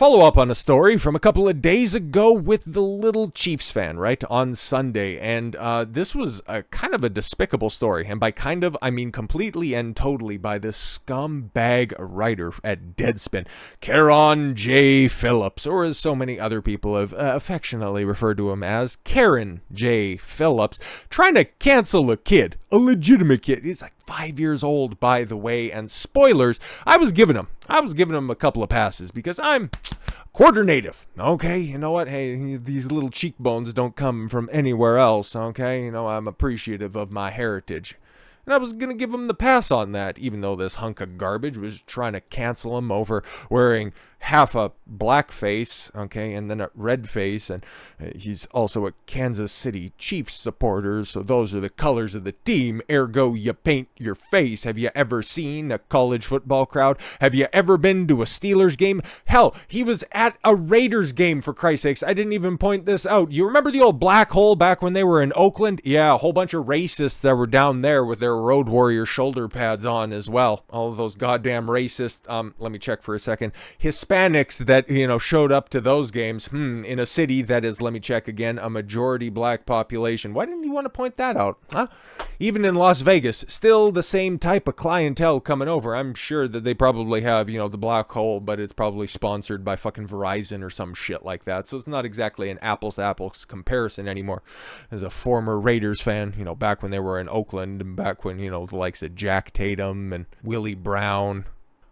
Follow up on a story from a couple of days ago with the little Chiefs fan, right, on Sunday. And this was a kind of a despicable story. And by kind of, I mean completely and totally by this scumbag writer at Deadspin, Karen J. Phillips, or as so many other people have affectionately referred to him as, Karen J. Phillips, trying to cancel a kid, a legitimate kid. He's like 5 years old, by the way, and spoilers, I was giving him a couple of passes because I'm quarter native, okay? You know what? Hey, these little cheekbones don't come from anywhere else, okay? You know, I'm appreciative of my heritage. And I was going to give him the pass on that, even though this hunk of garbage was trying to cancel him over wearing half a black face, okay, and then a red face, and he's also a Kansas City Chiefs supporter, so those are the colors of the team, ergo you paint your face. Have you ever seen a college football crowd? Have you ever been to a Steelers game? Hell, he was at a Raiders game, for Christ's sakes. I didn't even point this out. You remember the old Black Hole back when they were in Oakland? Yeah, a whole bunch of racists that were down there with their Road Warrior shoulder pads on as well. All of those goddamn racist, let me check for a second, Hispanics that, you know, showed up to those games, in a city that is, let me check again, a majority black population. Why didn't you want to point that out? Huh? Even in Las Vegas, still the same type of clientele coming over. I'm sure that they probably have, you know, the Black Hole, but it's probably sponsored by fucking Verizon or some shit like that. So it's not exactly an apples to apples comparison anymore. As a former Raiders fan, you know, back when they were in Oakland and back when, you know, the likes of Jack Tatum and Willie Brown,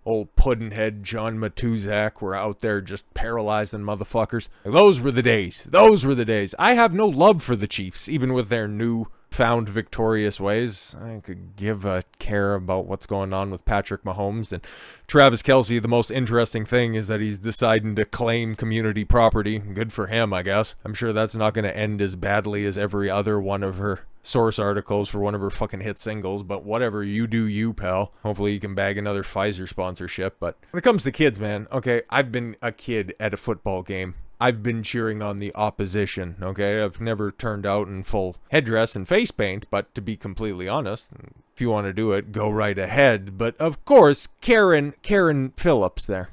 old Puddinhead John Matuzak were out there just paralyzing motherfuckers. Those were the days. Those were the days. I have no love for the Chiefs, even with their new found victorious ways. I could give a care about what's going on with Patrick Mahomes and Travis Kelce. The most interesting thing is that he's deciding to claim community property. Good for him, I guess. I'm sure that's not going to end as badly as every other one of her source articles for one of her fucking hit singles, but whatever, you do you, pal. Hopefully you can bag another Pfizer sponsorship. But when it comes to kids, man, okay, I've been a kid at a football game. I've been cheering on the opposition, okay? I've never turned out in full headdress and face paint, but to be completely honest, if you want to do it, go right ahead. But of course, Karen Phillips there.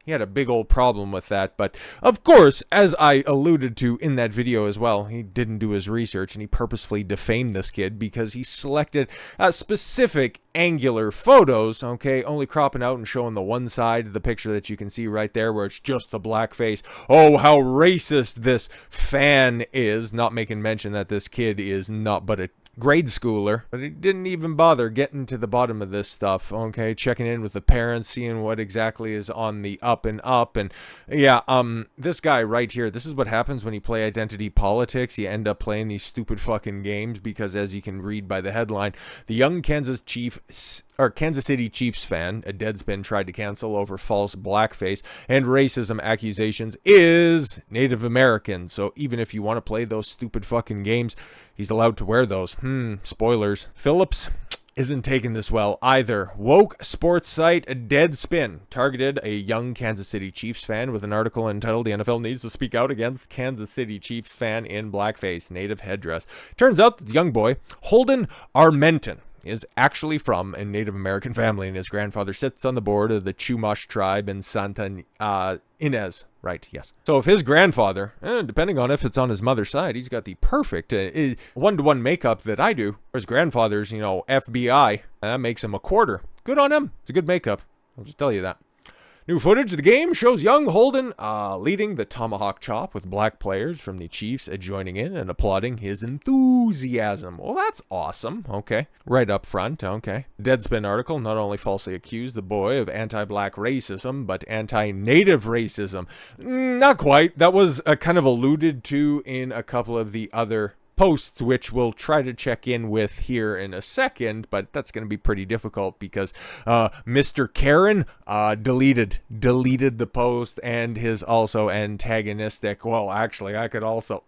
He had a big old problem with that, but of course, as I alluded to in that video as well, he didn't do his research and he purposefully defamed this kid because he selected specific angular photos, okay, only cropping out and showing the one side of the picture that you can see right there where it's just the black face. Oh, how racist this fan is, not making mention that this kid is not but a grade schooler, but he didn't even bother getting to the bottom of this stuff, okay, checking in with the parents, seeing what exactly is on the up and up. And yeah, this guy right here, this is what happens when you play identity politics. You end up playing these stupid fucking games because, as you can read by the headline, the young Kansas City Chiefs fan, a Deadspin, tried to cancel over false blackface and racism accusations is Native American. So even if you want to play those stupid fucking games, he's allowed to wear those. Spoilers. Phillips isn't taking this well either. Woke sports site Deadspin targeted a young Kansas City Chiefs fan with an article entitled "The NFL Needs to Speak Out Against Kansas City Chiefs Fan in Blackface, Native Headdress." Turns out that the young boy, Holden Armenton, is actually from a Native American family, and his grandfather sits on the board of the Chumash tribe in Santa Ynez. Right, yes. So if his grandfather, depending on if it's on his mother's side, he's got the perfect one-to-one makeup that I do. Or his grandfather's, you know, FBI, that makes him a quarter. Good on him. It's a good makeup. I'll just tell you that. New footage of the game shows young Holden leading the tomahawk chop with black players from the Chiefs joining in and applauding his enthusiasm. Well, that's awesome. Okay. Right up front. Okay. Deadspin article not only falsely accused the boy of anti-black racism, but anti-native racism. Not quite. That was kind of alluded to in a couple of the other posts, which we'll try to check in with here in a second, but that's going to be pretty difficult because Mr. Karen deleted the post and his also antagonistic. Well, actually, I could also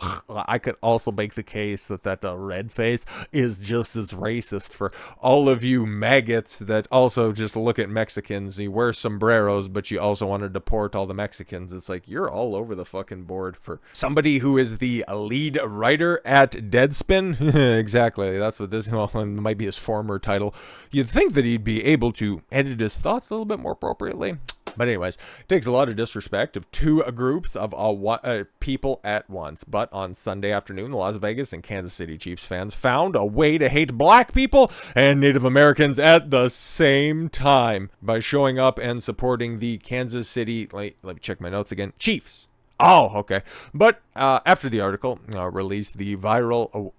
make the case that red face is just as racist for all of you maggots that also just look at Mexicans. You wear sombreros, but you also want to deport all the Mexicans. It's like you're all over the fucking board for somebody who is the lead writer at Deadspin. Exactly, that's what this might be his former title. You'd think that he'd be able to edit his thoughts a little bit more appropriately, But anyways, it takes a lot of disrespect of two groups of people at once. But on Sunday afternoon, the Las Vegas and Kansas City Chiefs fans found a way to hate black people and Native Americans at the same time by showing up and supporting the Kansas City, let me check my notes again, Chiefs. Oh, okay. But after the article released, the viral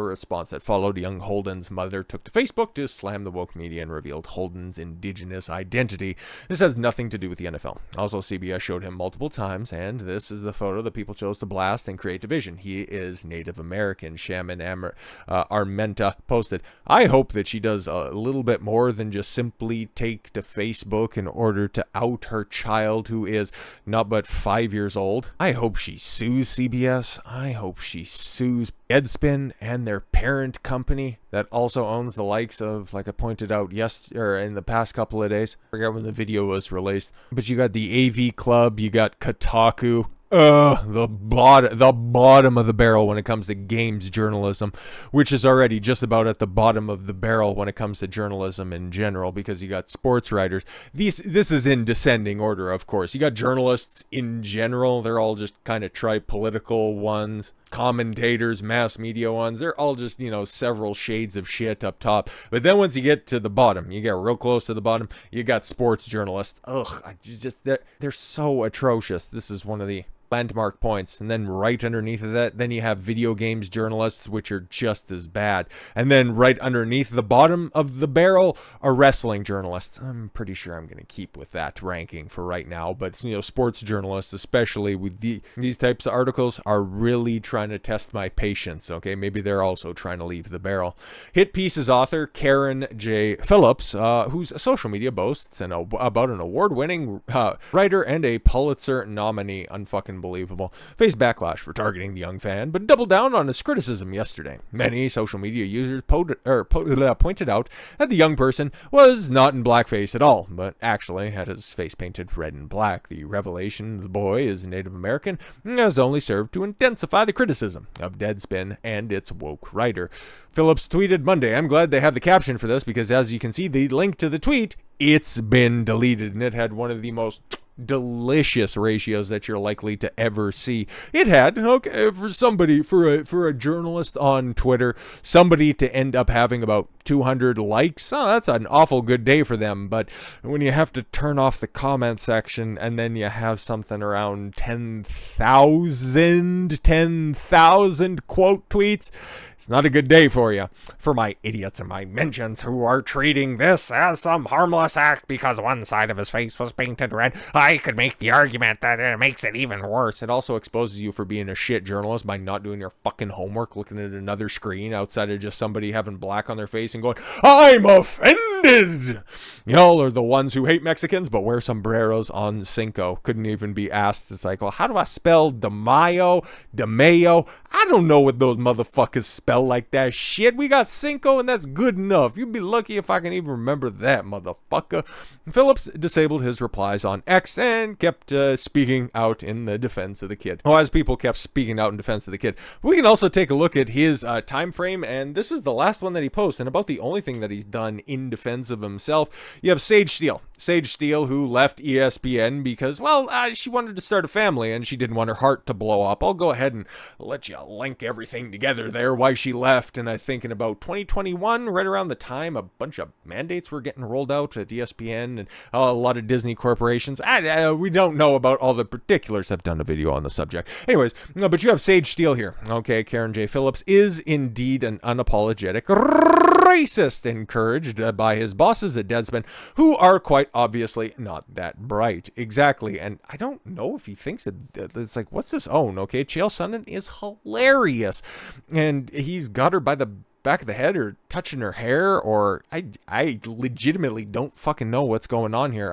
response that followed, young Holden's mother took to Facebook to slam the woke media and revealed Holden's indigenous identity. This has nothing to do with the NFL. Also, CBS showed him multiple times, and this is the photo that people chose to blast and create division. He is Native American. Shaman Armenta posted, I hope that she does a little bit more than just simply take to Facebook in order to out her child who is not but 5 years old. I hope she sues CBS. I hope she sues Deadspin and their parent company that also owns the likes of, like I pointed out in the past couple of days. I forget when the video was released, but you got the AV Club, you got Kotaku. The bottom of the barrel when it comes to games journalism, which is already just about at the bottom of the barrel when it comes to journalism in general, because you got sports writers. This is in descending order, of course. You got journalists in general. They're all just kind of political ones. Commentators, mass media ones, they're all just, several shades of shit up top. But then once you get to the bottom, you get real close to the bottom, you got sports journalists. They're so atrocious. This is one of the landmark points. And then right underneath of that, then you have video games journalists, which are just as bad. And then right underneath the bottom of the barrel are wrestling journalists. I'm pretty sure I'm going to keep with that ranking for right now. But, sports journalists, especially with these types of articles, are really trying to test my patience. Okay, maybe they're also trying to leave the barrel. Hit Pieces author Karen J. Phillips, whose social media boasts about an award-winning writer and a Pulitzer nominee, unfucking believable, faced backlash for targeting the young fan, but doubled down on his criticism yesterday. Many social media users pointed out that the young person was not in blackface at all, but actually had his face painted red and black. The revelation the boy is Native American has only served to intensify the criticism of Deadspin and its woke writer. Phillips tweeted Monday, I'm glad they have the caption for this, because as you can see, the link to the tweet, it's been deleted, and it had one of the most delicious ratios that you're likely to ever see. It had, for a journalist on Twitter, somebody to end up having about 200 likes. Oh, that's an awful good day for them. But when you have to turn off the comment section and then you have something around 10,000 quote tweets, it's not a good day for you. For my idiots and my mentions who are treating this as some harmless act because one side of his face was painted red, I could make the argument that it makes it even worse. It also exposes you for being a shit journalist by not doing your fucking homework, looking at another screen outside of just somebody having black on their face and going, I'm offended! Y'all are the ones who hate Mexicans but wear sombreros on Cinco. Couldn't even be asked. It's like, well, how do I spell DeMayo? I don't know what those motherfuckers spell like that shit. We got Cinco and that's good enough. You'd be lucky if I can even remember that, motherfucker. Phillips disabled his replies on X and kept speaking out in the defense of the kid. Well, as people kept speaking out in defense of the kid, we can also take a look at his time frame, and this is the last one that he posts, and about the only thing that he's done in defense of himself. You have Sage Steele, who left ESPN because, she wanted to start a family and she didn't want her heart to blow up. I'll go ahead and let you link everything together there, why she left. And I think in about 2021, right around the time a bunch of mandates were getting rolled out at ESPN and a lot of Disney corporations. We don't know about all the particulars. I've done a video on the subject. Anyways, but you have Sage Steele here. Okay, Karen J. Phillips is indeed an unapologetic racist, encouraged by his bosses at Deadspin, who are quite obviously not that bright. Exactly. And I don't know if he thinks that it's like, what's this own? Okay, Chael Sonnen is hilarious. And he's got her by the back of the head or touching her hair, or I legitimately don't fucking know what's going on here.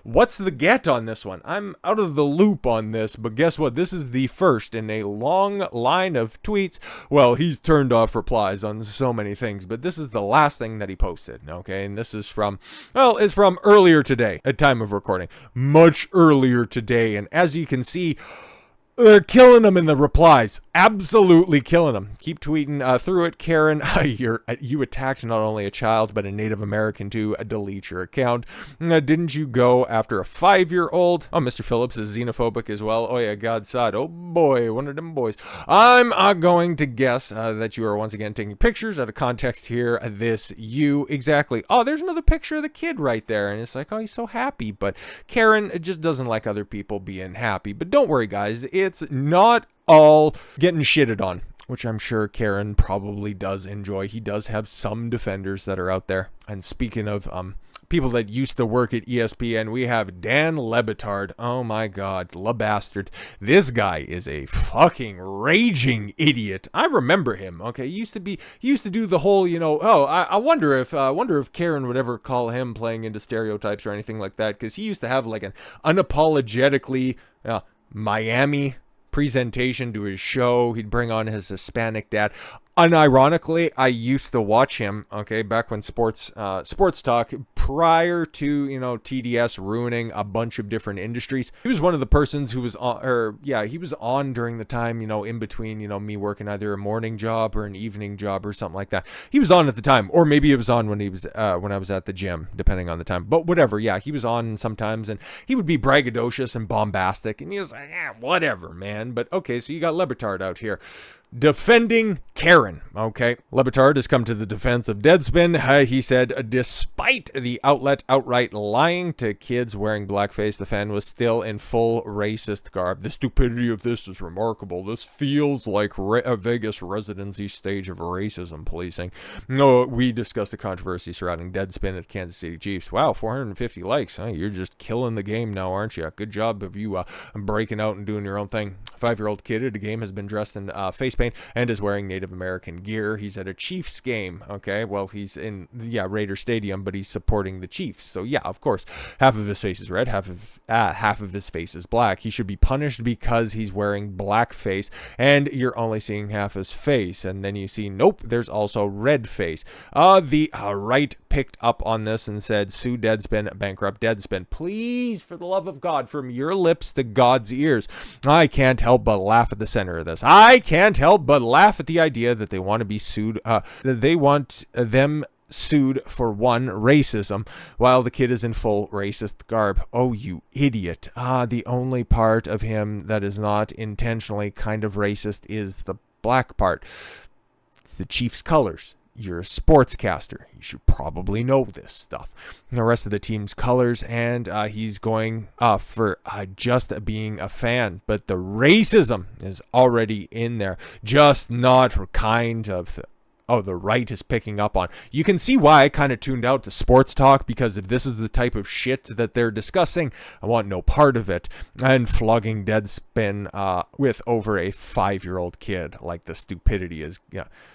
What's the get on this one? I'm out of the loop on this, but guess what? This is the first in a long line of tweets. Well, he's turned off replies on so many things, but this is the last thing that he posted, okay? And this is from, it's from earlier today, at time of recording. Much earlier today, and as you can see, They're killing them in the replies. Absolutely killing them. Keep tweeting through it, Karen. You attacked not only a child, but a Native American too. Delete your account. Didn't you go after a 5-year-old? Oh, Mr. Phillips is xenophobic as well. Oh, yeah, God's side. Oh, boy, one of them boys. I'm going to guess that you are once again taking pictures out of context here. This you. Exactly. Oh, there's another picture of the kid right there. And it's like, oh, he's so happy. But Karen just doesn't like other people being happy. But don't worry, guys. It's not all getting shitted on, which I'm sure Karen probably does enjoy. He does have some defenders that are out there. And speaking of people that used to work at ESPN, we have Dan Le Batard. Oh my God, Le Bastard. This guy is a fucking raging idiot. I remember him. Okay, he used to do the whole, I wonder if Karen would ever call him playing into stereotypes or anything like that, because he used to have like an unapologetically Miami presentation to his show. He'd bring on his Hispanic dad. Unironically, I used to watch him, okay, back when sports talk, prior to, TDS ruining a bunch of different industries. He was one of the persons who was on, he was on during the time, in between, me working either a morning job or an evening job or something like that. He was on at the time, or maybe it was on when when I was at the gym, depending on the time. But whatever, yeah, he was on sometimes, and he would be braggadocious and bombastic, and he was like, whatever, man. But okay, so you got Le Batard out here defending Karen. Okay, Le Batard has come to the defense of Deadspin. He said, despite the outlet outright lying to kids wearing blackface, the fan was still in full racist garb. The stupidity of this is remarkable. This feels like a Vegas residency stage of racism policing. No, we discussed the controversy surrounding Deadspin at Kansas City Chiefs. Wow, 450 likes. Huh? You're just killing the game now, aren't you? Good job of you breaking out and doing your own thing. 5-year-old kid at a game has been dressed in face paint and is wearing Native American gear. He's at a Chiefs game. Okay, well, he's in Raider Stadium, but he's supporting the Chiefs. So yeah, of course, half of his face is red, half of his face is black. He should be punished because he's wearing blackface, and you're only seeing half his face. And then you see, nope, there's also red face. The right picked up on this and said, sue Deadspin, bankrupt Deadspin. Please, for the love of God, from your lips to God's ears. I can't help but laugh at the center of this. I can't help but laugh at the idea that they want to be sued, that they want them sued for racism, while the kid is in full racist garb. Oh, you idiot. The only part of him that is not intentionally kind of racist is the black part. It's the Chiefs' colors. You're a sportscaster. You should probably know this stuff. The rest of the team's colors, and he's going for just being a fan. But the racism is already in there. Just not kind of... the right is picking up on. You can see why I kind of tuned out the sports talk, because if this is the type of shit that they're discussing, I want no part of it. And flogging Deadspin with over a 5-year-old kid, like the stupidity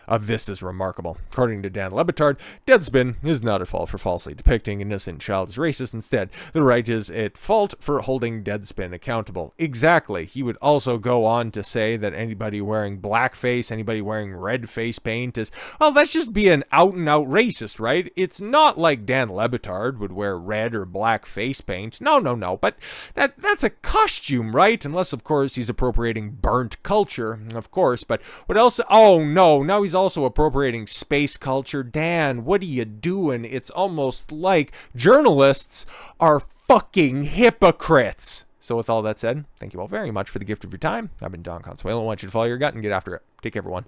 of this is remarkable. According to Dan Le Batard, Deadspin is not at fault for falsely depicting an innocent child as racist. Instead, the right is at fault for holding Deadspin accountable. Exactly. He would also go on to say that anybody wearing blackface, anybody wearing red face paint is, well, that's just being out and out racist, right? It's not like Dan Le Batard would wear red or black face paint. No. But that's a costume, right? Unless, of course, he's appropriating burnt culture, of course. But what else? Oh, no. Now he's also appropriating space culture. Dan, what are you doing? It's almost like journalists are fucking hypocrites. So with all that said, thank you all very much for the gift of your time. I've been Don Consuelo. I want you to follow your gut and get after it. Take care, everyone.